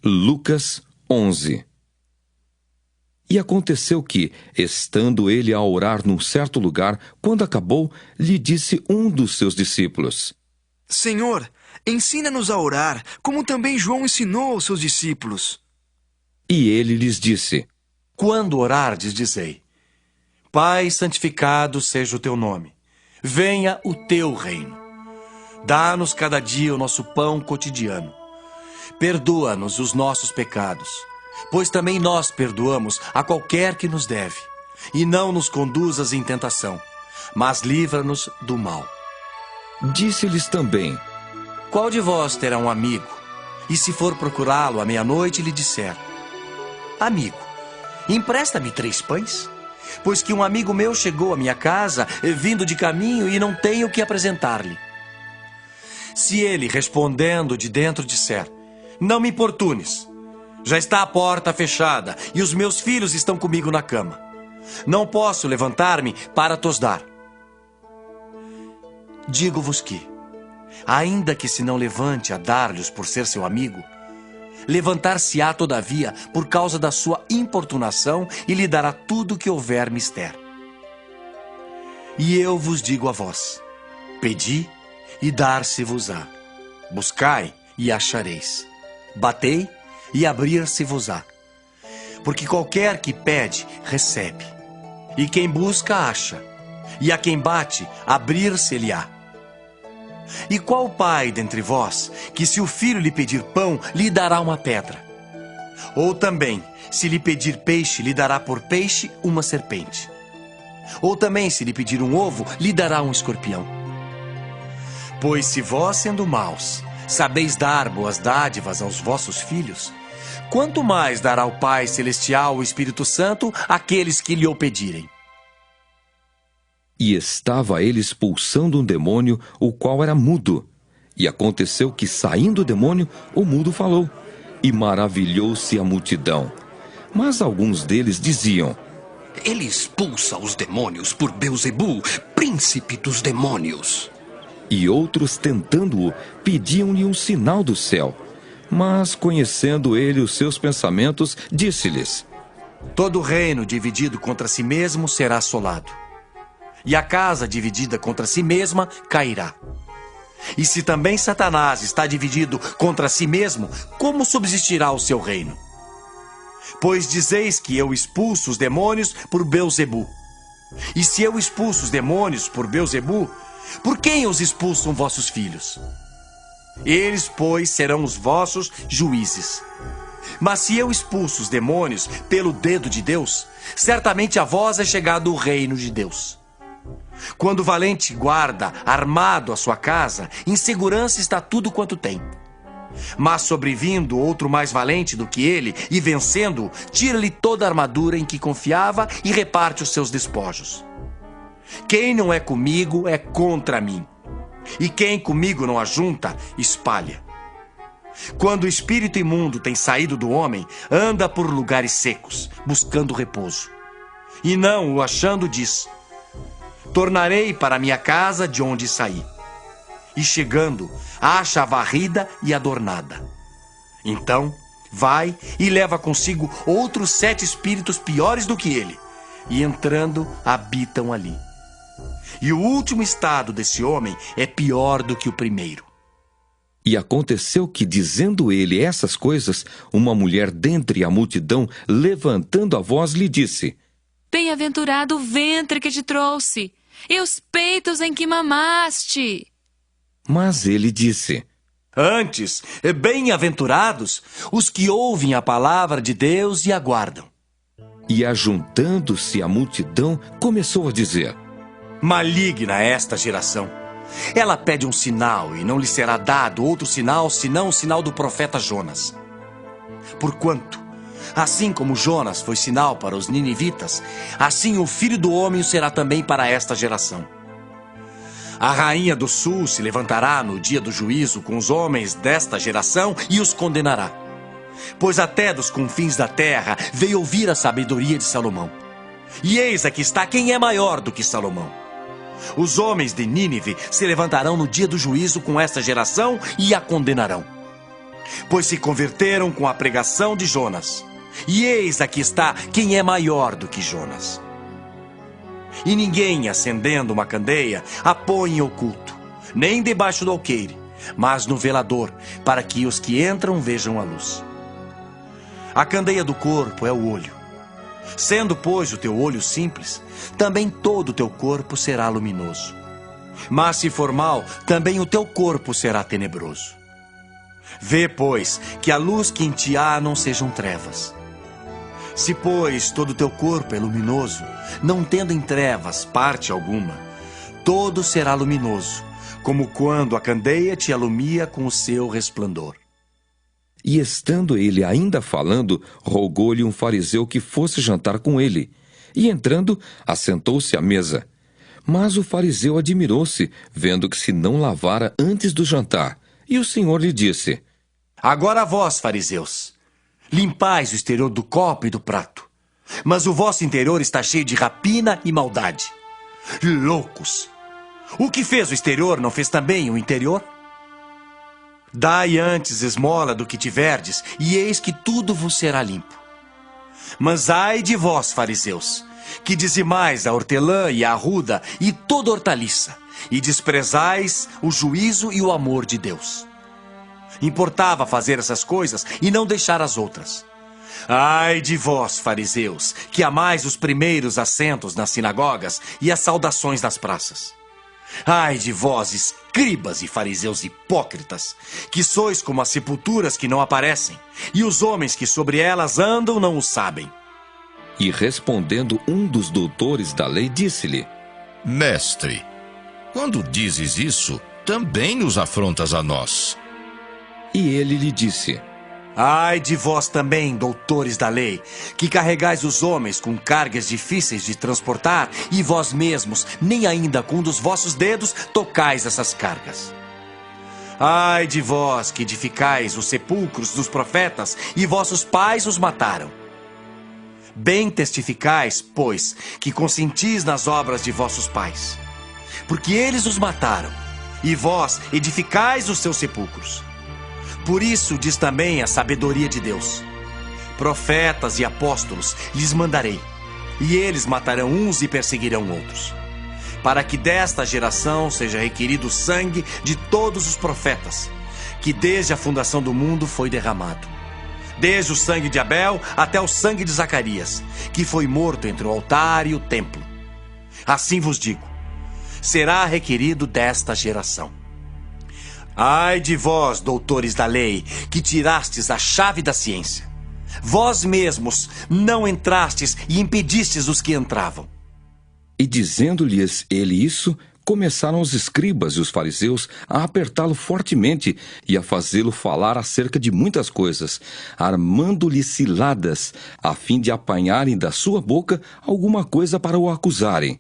Lucas 11. E aconteceu que, estando ele a orar num certo lugar, quando acabou, lhe disse um dos seus discípulos: Senhor, ensina-nos a orar, como também João ensinou aos seus discípulos. E ele lhes disse: Quando orardes, dizei: Pai, santificado seja o teu nome. Venha o teu reino. Dá-nos cada dia o nosso pão cotidiano. Perdoa-nos os nossos pecados, pois também nós perdoamos a qualquer que nos deve. E não nos conduzas em tentação, mas livra-nos do mal. Disse-lhes também: Qual de vós terá um amigo, e se for procurá-lo à meia-noite lhe disser: Amigo, empresta-me 3 pães? Pois que um amigo meu chegou à minha casa, vindo de caminho, e não tenho o que apresentar-lhe. Se ele, respondendo de dentro, disser: Não me importunes, já está a porta fechada, e os meus filhos estão comigo na cama. Não posso levantar-me para tos dar. Digo-vos que, ainda que se não levante a dar-lhes por ser seu amigo, levantar-se-á todavia por causa da sua importunação e lhe dará tudo o que houver mister. E eu vos digo a vós: pedi e dar-se-vos-á. Buscai e achareis. Batei e abrir-se-vos-á. Porque qualquer que pede, recebe. E quem busca, acha. E a quem bate, abrir-se-lhe-á. E qual pai dentre vós, que se o filho lhe pedir pão, lhe dará uma pedra? Ou também, se lhe pedir peixe, lhe dará por peixe uma serpente? Ou também, se lhe pedir um ovo, lhe dará um escorpião? Pois se vós, sendo maus, sabeis dar boas dádivas aos vossos filhos, quanto mais dará o Pai Celestial o Espírito Santo àqueles que lhe o pedirem? E estava ele expulsando um demônio, o qual era mudo. E aconteceu que, saindo o demônio, o mudo falou. E maravilhou-se a multidão. Mas alguns deles diziam: Ele expulsa os demônios por Belzebu, príncipe dos demônios. E outros, tentando-o, pediam-lhe um sinal do céu. Mas, conhecendo ele os seus pensamentos, disse-lhes: Todo reino dividido contra si mesmo será assolado, e a casa dividida contra si mesma cairá. E se também Satanás está dividido contra si mesmo, como subsistirá o seu reino? Pois dizeis que eu expulso os demônios por Belzebu. E se eu expulso os demônios por Belzebu, por quem os expulsam vossos filhos? Eles, pois, serão os vossos juízes. Mas se eu expulso os demônios pelo dedo de Deus, certamente a vós é chegado o reino de Deus. Quando o valente guarda armado a sua casa, em segurança está tudo quanto tem. Mas sobrevindo outro mais valente do que ele, e vencendo-o, tira-lhe toda a armadura em que confiava e reparte os seus despojos. Quem não é comigo é contra mim, e quem comigo não ajunta, espalha. Quando o espírito imundo tem saído do homem, anda por lugares secos, buscando repouso. E não o achando, diz: Tornarei para minha casa de onde saí. E chegando, acha a varrida e adornada. Então, vai e leva consigo outros 7 espíritos piores do que ele, e entrando, habitam ali. E o último estado desse homem é pior do que o primeiro. E aconteceu que, dizendo ele essas coisas, uma mulher dentre a multidão, levantando a voz, lhe disse: Bem-aventurado o ventre que te trouxe, e os peitos em que mamaste. Mas ele disse: Antes, bem-aventurados os que ouvem a palavra de Deus e aguardam. E ajuntando-se a multidão, começou a dizer: Maligna é esta geração. Ela pede um sinal, e não lhe será dado outro sinal, senão o sinal do profeta Jonas. Porquanto, assim como Jonas foi sinal para os ninivitas, assim o Filho do Homem será também para esta geração. A rainha do sul se levantará no dia do juízo com os homens desta geração e os condenará. Pois até dos confins da terra veio ouvir a sabedoria de Salomão. E eis aqui está quem é maior do que Salomão. Os homens de Nínive se levantarão no dia do juízo com esta geração e a condenarão. pois se converteram com a pregação de Jonas. E eis aqui está quem é maior do que Jonas. E ninguém, acendendo uma candeia, a põe em oculto, nem debaixo do alqueire, mas no velador, para que os que entram vejam a luz. A candeia do corpo é o olho. Sendo, pois, o teu olho simples, também todo o teu corpo será luminoso. Mas se for mal, também o teu corpo será tenebroso. Vê, pois, que a luz que em ti há não sejam trevas. Se, pois, todo o teu corpo é luminoso, não tendo em trevas parte alguma, todo será luminoso, como quando a candeia te alumia com o seu resplandor. E estando ele ainda falando, rogou-lhe um fariseu que fosse jantar com ele. E entrando, assentou-se à mesa. Mas o fariseu admirou-se, vendo que se não lavara antes do jantar. E o Senhor lhe disse: Agora vós, fariseus, limpais o exterior do copo e do prato, mas o vosso interior está cheio de rapina e maldade. Loucos! O que fez o exterior não fez também o interior? Dai antes esmola do que tiverdes, e eis que tudo vos será limpo. Mas ai de vós, fariseus, que dizimais a hortelã e a arruda e toda hortaliça, e desprezais o juízo e o amor de Deus. Importava fazer essas coisas e não deixar as outras. Ai de vós, fariseus, que amais os primeiros assentos nas sinagogas e as saudações nas praças. Ai de vós, escribas e fariseus hipócritas, que sois como as sepulturas que não aparecem, e os homens que sobre elas andam não o sabem. E respondendo um dos doutores da lei, disse-lhe: Mestre, quando dizes isso, também nos afrontas a nós. E ele lhe disse: Ai de vós também, doutores da lei, que carregais os homens com cargas difíceis de transportar, e vós mesmos, nem ainda com um dos vossos dedos, tocais essas cargas. Ai de vós que edificais os sepulcros dos profetas, e vossos pais os mataram. Bem testificais, pois, que consentis nas obras de vossos pais, porque eles os mataram, e vós edificais os seus sepulcros. Por isso diz também a sabedoria de Deus: profetas e apóstolos lhes mandarei, e eles matarão uns e perseguirão outros, para que desta geração seja requerido o sangue de todos os profetas, que desde a fundação do mundo foi derramado, desde o sangue de Abel até o sangue de Zacarias, que foi morto entre o altar e o templo. Assim vos digo, será requerido desta geração. Ai de vós, doutores da lei, que tirastes a chave da ciência. Vós mesmos não entrastes e impedistes os que entravam. E dizendo-lhes ele isso, começaram os escribas e os fariseus a apertá-lo fortemente e a fazê-lo falar acerca de muitas coisas, armando-lhe ciladas, a fim de apanharem da sua boca alguma coisa para o acusarem.